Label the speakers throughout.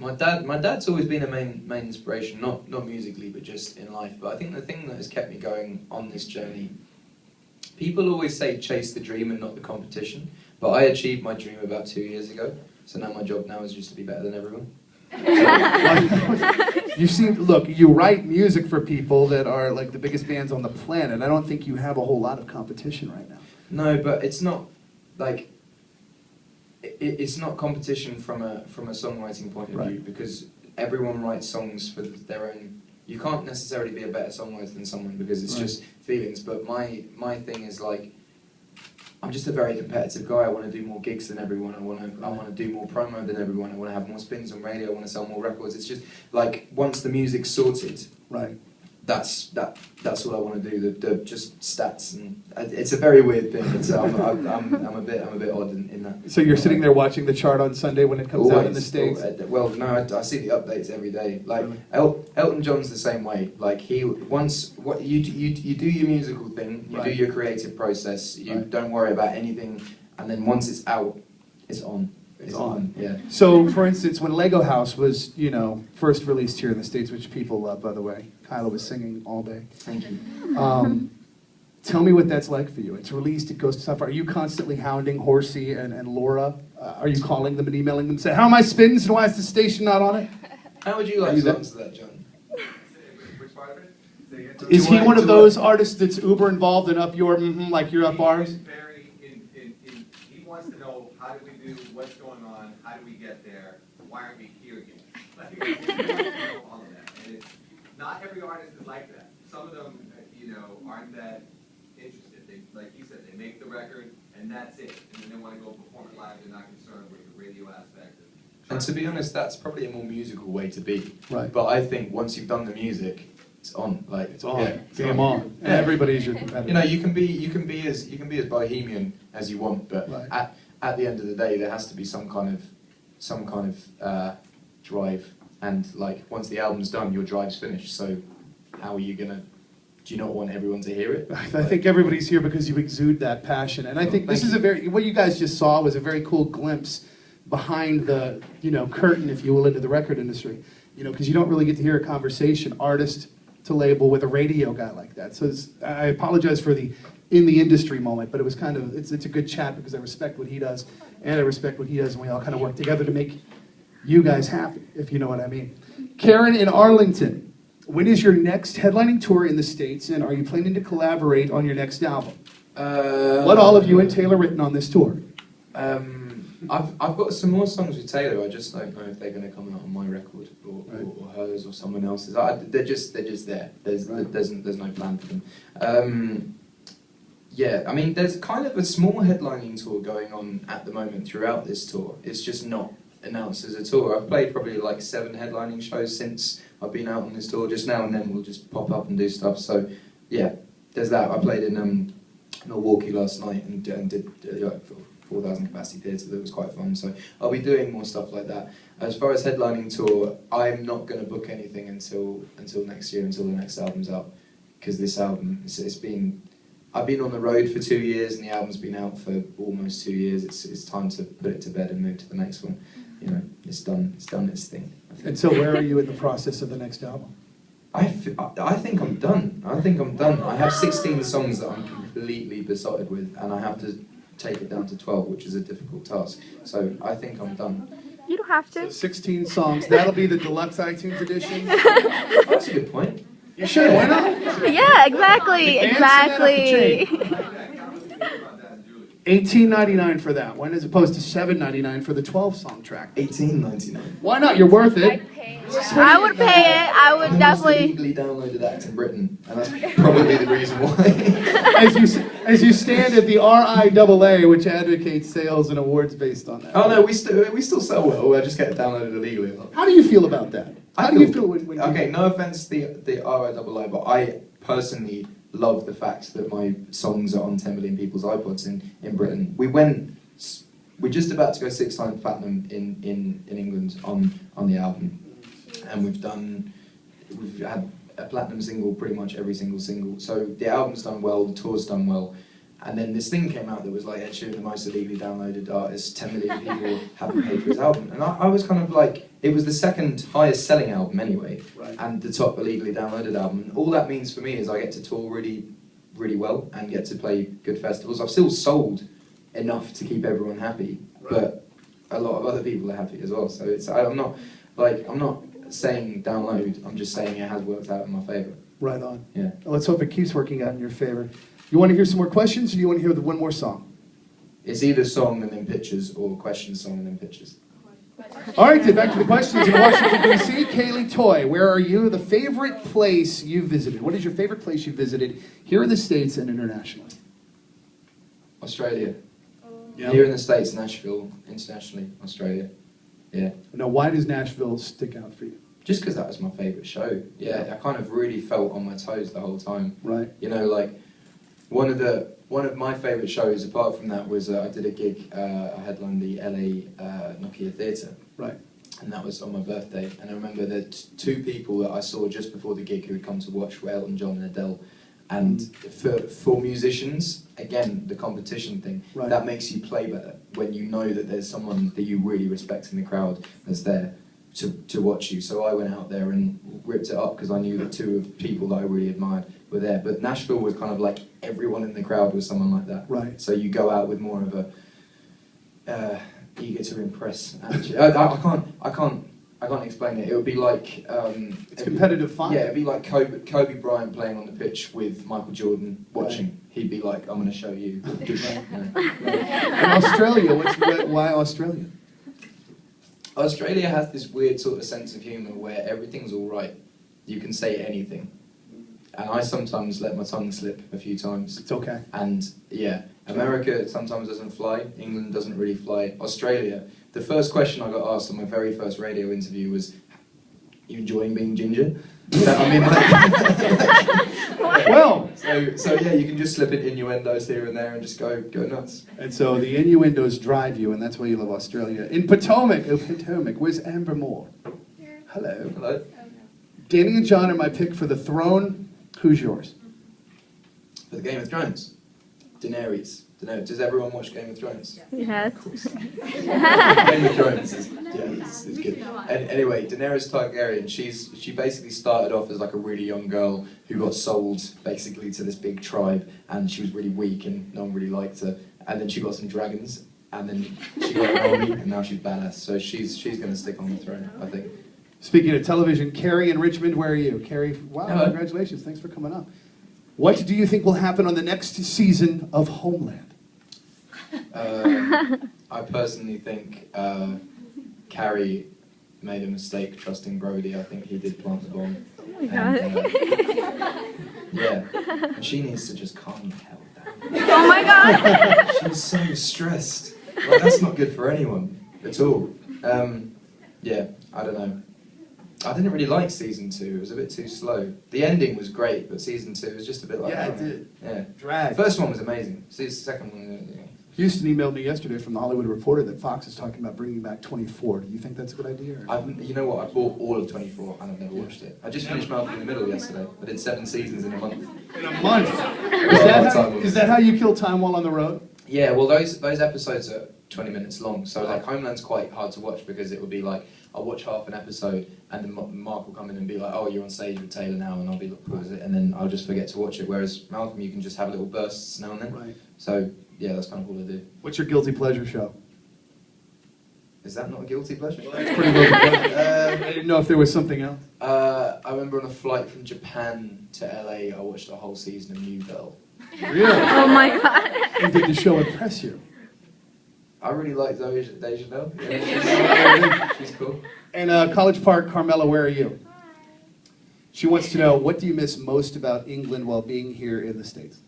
Speaker 1: My dad's always been a main inspiration, not musically, but just in life. But I think the thing that has kept me going on this journey, people always say chase the dream and not the competition, but I achieved my dream about 2 years ago, so now my job now is just to be better than everyone.
Speaker 2: Look, you write music for people that are like the biggest bands on the planet. I don't think you have a whole lot of competition right now.
Speaker 1: No, but it's not like it's not competition from a songwriting point of view, because everyone writes songs for their own. You can't necessarily be a better songwriter than someone because it's just feelings. But my thing is like, I'm just a very competitive guy. I want to do more gigs than everyone. I want to do more promo than everyone. I want to have more spins on radio. I want to sell more records. It's just like once the music's sorted, that's what I want to do. The just stats, and it's a very weird thing. I'm a bit odd in that.
Speaker 2: So you're sitting there watching the chart on Sunday when it comes out in the States.
Speaker 1: Well, no, I see the updates every day. Like Elton John's the same way. Like you do your musical thing, you do your creative process. You don't worry about anything, and then once it's out, it's on. It's on. Yeah.
Speaker 2: So, for instance, when Lego House was, first released here in the States, which people love, by the way, Kyla was singing all day.
Speaker 1: Thank you.
Speaker 2: Tell me what that's like for you. It's released, it goes to stuff. Are you constantly hounding Horsey and Laura? Are you calling them and emailing them, saying, "How am I spins and why is the station not on it?"
Speaker 1: How would you like to answer that, John?
Speaker 3: Which part of it?
Speaker 2: Is he one of those artists that's uber involved and up your like you're up ours?
Speaker 3: He wants to know, how do we do, what's going on, how do we get there, why aren't we here yet? Like, all of that. And not every artist is like that. Some of them, aren't that interested. They, like you said, they make the record and that's it. And then they want to go perform it live. They're not concerned with the radio aspect.
Speaker 1: And to be honest, that's probably a more musical way to be.
Speaker 2: Right.
Speaker 1: But I think once you've done the music, it's on. Like
Speaker 2: it's on.
Speaker 1: Yeah,
Speaker 2: Game on. And everybody's your competitor.
Speaker 1: You can be as bohemian as you want, but at the end of the day, there has to be some kind of drive. And like once the album's done, your drive's finished. So how are you gonna? Do you not want everyone to hear it?
Speaker 2: I think everybody's here because you exude that passion, and I think this is what you guys just saw was a very cool glimpse behind the curtain, if you will, into the record industry. Because you don't really get to hear a conversation, artist to label, with a radio guy like that. So I apologize for the in the industry moment, but it was kind of it's a good chat because I respect what he does, and I respect what he does, and we all kind of work together to make you guys happy, if you know what I mean. Karen in Arlington. When is your next headlining tour in the States, and are you planning to collaborate on your next album? What all have you and Taylor written on this tour?
Speaker 1: I've got some more songs with Taylor. I just don't know if they're going to come out on my record or hers or someone else's. They're just there. There's no plan for them. Yeah, I mean, there's kind of a small headlining tour going on at the moment throughout this tour. It's just not announced as a tour. I've played probably like 7 headlining shows since I've been out on this tour. Just now and then we'll just pop up and do stuff. So yeah, there's that. I played in Milwaukee last night and did 4,000 capacity theatre. That was quite fun. So I'll be doing more stuff like that. As far as headlining tour, I'm not going to book anything until next year, until the next album's out, because this album I've been on the road for 2 years and the album's been out for almost 2 years. It's time to put it to bed and move to the next one. It's done its thing.
Speaker 2: And so where are you in the process of the next album?
Speaker 1: I think I'm done. I have 16 songs that I'm completely besotted with, and I have to take it down to 12, which is a difficult task. So I think I'm done.
Speaker 4: You don't have to.
Speaker 2: So 16 songs. That'll be the deluxe iTunes edition.
Speaker 1: That's a good point.
Speaker 2: You should. Why not?
Speaker 4: Yeah, exactly. Exactly.
Speaker 2: $18.99 for that one, as opposed to $7.99 for the 12-song track.
Speaker 1: $18.99.
Speaker 2: Why not? You're worth it.
Speaker 4: I would pay it. I would definitely.
Speaker 1: Legally downloaded that in Britain, and that's probably the reason why.
Speaker 2: as you stand at the RIAA, which advocates sales and awards based on that.
Speaker 1: Oh no, we still sell well. I just get it downloaded illegally.
Speaker 2: How do you feel about that? How do you feel when
Speaker 1: okay, no offense to the RIAA, but I personally love the fact that my songs are on 10 million people's iPods in Britain. We're just about to go 6 times platinum in England on the album, and we've had a platinum single pretty much every single. So the album's done well, the tour's done well, And then this thing came out that was like Ed Sheeran, the most illegally downloaded artist, 10 million people haven't paid for his album. And I was kind of like, it was the second highest selling album anyway, and the top illegally downloaded album. And all that means for me is I get to tour really, really well and get to play good festivals. I've still sold enough to keep everyone happy, but a lot of other people are happy as well. So I'm not saying download, I'm just saying it has worked out in my favour.
Speaker 2: Right on.
Speaker 1: Yeah.
Speaker 2: Well, let's hope it keeps working out in your favor. You want to hear some more questions, or do you want to hear one more song?
Speaker 1: It's either song and then pictures, or question, song and then pictures.
Speaker 2: All right, then back to the questions. In Washington, D.C., Kaylee Toy, where are you? The favorite place you visited. What is your favorite place you visited here in the States and internationally?
Speaker 1: Australia.
Speaker 2: Yeah.
Speaker 1: Here in the States, Nashville. Internationally, Australia. Yeah.
Speaker 2: Now, why does Nashville stick out for you?
Speaker 1: Just because that was my favourite show. Yeah, I kind of really felt on my toes the whole time.
Speaker 2: Right.
Speaker 1: You know, like, one of my favourite shows, apart from that, was I did a gig, I headlined the LA Nokia Theatre.
Speaker 2: Right.
Speaker 1: And that was on my birthday. And I remember the two people that I saw just before the gig who had come to watch were Elton John and Adele. And for musicians, again, the competition thing, that makes you play better when you know that there's someone that you really respect in the crowd that's there to watch you. So I went out there and ripped it up because I knew that two of people that I really admired were there. But Nashville was kind of like everyone in the crowd was someone like that.
Speaker 2: Right.
Speaker 1: So you go out with more of a eager to impress attitude. I can't explain it. It would be like
Speaker 2: it's competitive fun.
Speaker 1: Yeah, it'd be like Kobe Bryant playing on the pitch with Michael Jordan watching. Right. He'd be like, "I'm going to show you."
Speaker 2: And Australia, why Australia?
Speaker 1: Australia has this weird sort of sense of humour where everything's all right. You can say anything, and I sometimes let my tongue slip a few times.
Speaker 2: It's okay.
Speaker 1: And yeah, America sometimes doesn't fly. England doesn't really fly. Australia. The first question I got asked on my very first radio interview was, "You enjoying being ginger?" I mean, like,
Speaker 2: well.
Speaker 1: So yeah, you can just slip in innuendos here and there and just go nuts.
Speaker 2: And so the innuendos drive you, and that's why you love Australia. In Potomac, where's Amber Moore? Hello.
Speaker 1: Hello.
Speaker 2: Danny and John are my pick for the throne. Who's yours?
Speaker 1: For the Game of Thrones, Daenerys. Does everyone watch Game of Thrones?
Speaker 4: Yes.
Speaker 1: Of course. Game of Thrones is good. And anyway, Daenerys Targaryen, she basically started off as like a really young girl who got sold basically to this big tribe, and she was really weak and no one really liked her. And then she got some dragons, and then she got an army, and now she's badass. So she's going to stick on the throne, I think.
Speaker 2: Speaking of television, Carrie in Richmond, where are you? Carrie, wow,
Speaker 1: hello.
Speaker 2: Congratulations, thanks for coming up. What do you think will happen on the next season of Homeland?
Speaker 1: I personally think Carrie made a mistake trusting Brody. I think he did plant the bomb.
Speaker 4: Oh my God.
Speaker 1: Yeah, and she needs to just calm the hell down.
Speaker 4: Oh my God.
Speaker 1: She's so stressed. Like, that's not good for anyone at all. Yeah, I don't know. I didn't really like season 2. It was a bit too slow. The ending was great, but season 2 was just a bit like...
Speaker 2: Yeah, it did.
Speaker 1: Yeah.
Speaker 2: Drag.
Speaker 1: First one was amazing. The second one... Yeah.
Speaker 2: Houston emailed me yesterday from the Hollywood Reporter that Fox is talking about bringing back 24. Do you think that's a good idea?
Speaker 1: You know what? I bought all of 24 and I've never watched it. I just finished Malcolm in the Middle yesterday. I did 7 seasons in a month.
Speaker 2: In a month? Is that how you kill time while on the road?
Speaker 1: Yeah, well those episodes are 20 minutes long, so like Homeland's quite hard to watch because it would be like, I'll watch half an episode and then Mark will come in and be like, "Oh, you're on stage with Taylor now," and I'll be like, "What is it?" And then I'll just forget to watch it, whereas Malcolm you can just have little bursts now and then.
Speaker 2: Right.
Speaker 1: So yeah, that's kind of all I do.
Speaker 2: What's your guilty pleasure show?
Speaker 1: Is that not a guilty pleasure?
Speaker 2: Well, that's pretty guilty pleasure. I didn't know if there was something else.
Speaker 1: I remember on a flight from Japan to LA, I watched a whole season of New Girl.
Speaker 2: Really?
Speaker 4: Oh my God.
Speaker 2: And did the show impress you?
Speaker 1: I really like Deja. Yeah, she's cool.
Speaker 2: And College Park, Carmela, where are you? She wants to know, what do you miss most about England while being here in the States?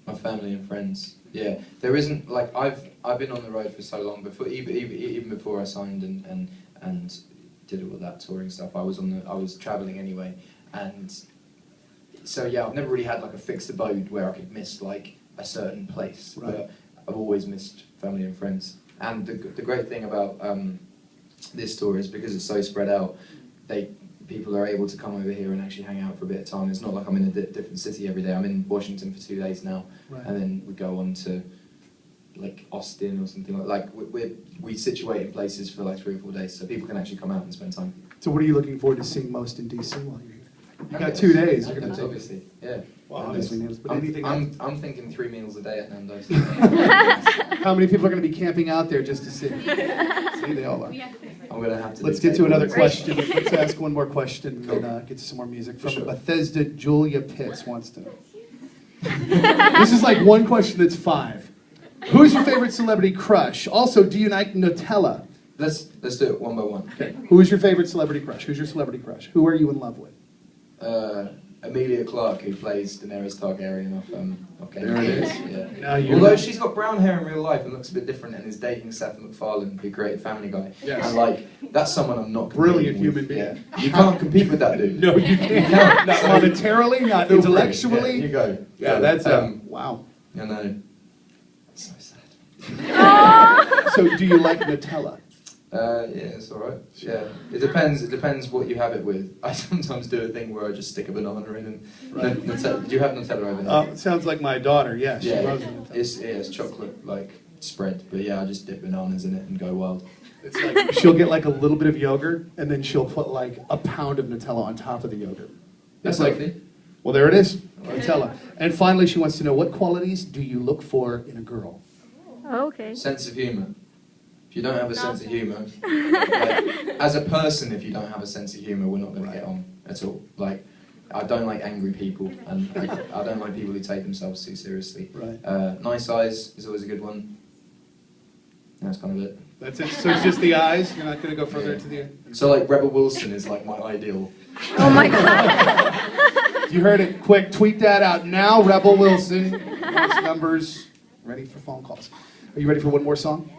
Speaker 1: My family and friends. Yeah, there isn't like I've been on the road for so long before even before I signed and did all of that touring stuff. I was traveling anyway, and so yeah, I've never really had like a fixed abode where I could miss like a certain place.
Speaker 2: Right.
Speaker 1: But I've always missed family and friends. And the great thing about this tour is because it's so spread out, people are able to come over here and actually hang out for a bit of time. It's not like I'm in a different city every day. I'm in Washington for 2 days now,
Speaker 2: Right.
Speaker 1: and then we go on to like Austin or something like we situate in places for like 3 or 4 days, so people can actually come out and spend time.
Speaker 2: So what are you looking forward to seeing most in DC while you're here? You got
Speaker 1: Nando's.
Speaker 2: 2 days. You're
Speaker 1: Nando's,
Speaker 2: gonna
Speaker 1: obviously, yeah.
Speaker 2: Well,
Speaker 1: Nando's.
Speaker 2: obviously Nando's, but anything else?
Speaker 1: I'm thinking 3 meals a day at Nando's.
Speaker 2: How many people are going to be camping out there just to see? See, they all are.
Speaker 1: I'm gonna have to.
Speaker 2: Let's
Speaker 1: do
Speaker 2: get to another
Speaker 1: takeaways.
Speaker 2: question. Let's ask one more question and then get to some more music. From
Speaker 1: Sure.
Speaker 2: Bethesda, Julia Pitts wants to know. This is like one question that's 5. Who's your favorite celebrity crush? Also, do you like Nutella?
Speaker 1: Let's do it one by one.
Speaker 2: Okay. Who is your favorite celebrity crush? Who's your celebrity crush? Who are you in love with?
Speaker 1: Emilia Clarke, who plays Daenerys Targaryen of Game
Speaker 2: There
Speaker 1: of
Speaker 2: it
Speaker 1: Thrones.
Speaker 2: is.
Speaker 1: Yeah.
Speaker 2: Now you're
Speaker 1: Although
Speaker 2: not-
Speaker 1: she's got brown hair in real life and looks a bit different and is dating Seth MacFarlane, who created Family Guy.
Speaker 2: Yes.
Speaker 1: And like, that's someone I'm not
Speaker 2: Brilliant
Speaker 1: competing with.
Speaker 2: human being.
Speaker 1: Yeah. You can't compete with that dude.
Speaker 2: No, you can't. Not monetarily, not
Speaker 1: Feel free.
Speaker 2: intellectually.
Speaker 1: Yeah, you go.
Speaker 2: Yeah, that's wow.
Speaker 1: You know, so sad.
Speaker 2: So, do you like Nutella?
Speaker 1: Yeah, it's alright. Yeah, it depends. It depends what you have it with. I sometimes do a thing where I just stick a banana in and.
Speaker 2: Right.
Speaker 1: Nutella, do you have Nutella over there?
Speaker 2: It sounds like my daughter. Yeah, she
Speaker 1: Yeah,
Speaker 2: loves Nutella.
Speaker 1: it's chocolate like spread, but yeah, I just dip bananas in it and go wild.
Speaker 2: It's like she'll get like a little bit of yogurt, and then she'll put like a pound of Nutella on top of the yogurt.
Speaker 1: That's
Speaker 2: like,
Speaker 1: healthy.
Speaker 2: well, there it is, Nutella. And finally, she wants to know, what qualities do you look for in a girl?
Speaker 4: Okay.
Speaker 1: Sense of humor. If you don't have a sense of humor, like, as a person, if you don't have a sense of humor, we're not going to get on at all. Like, I don't like angry people, and I don't like people who take themselves too seriously.
Speaker 2: Right.
Speaker 1: Nice eyes is always a good one. That's kind of it.
Speaker 2: That's it. So it's just the eyes. You're not going to go further into the end.
Speaker 1: So like Rebel Wilson is like my ideal.
Speaker 4: Oh my god.
Speaker 2: You heard it. Quick, tweet that out now. Rebel Wilson. Those numbers ready for phone calls. Are you ready for one more song?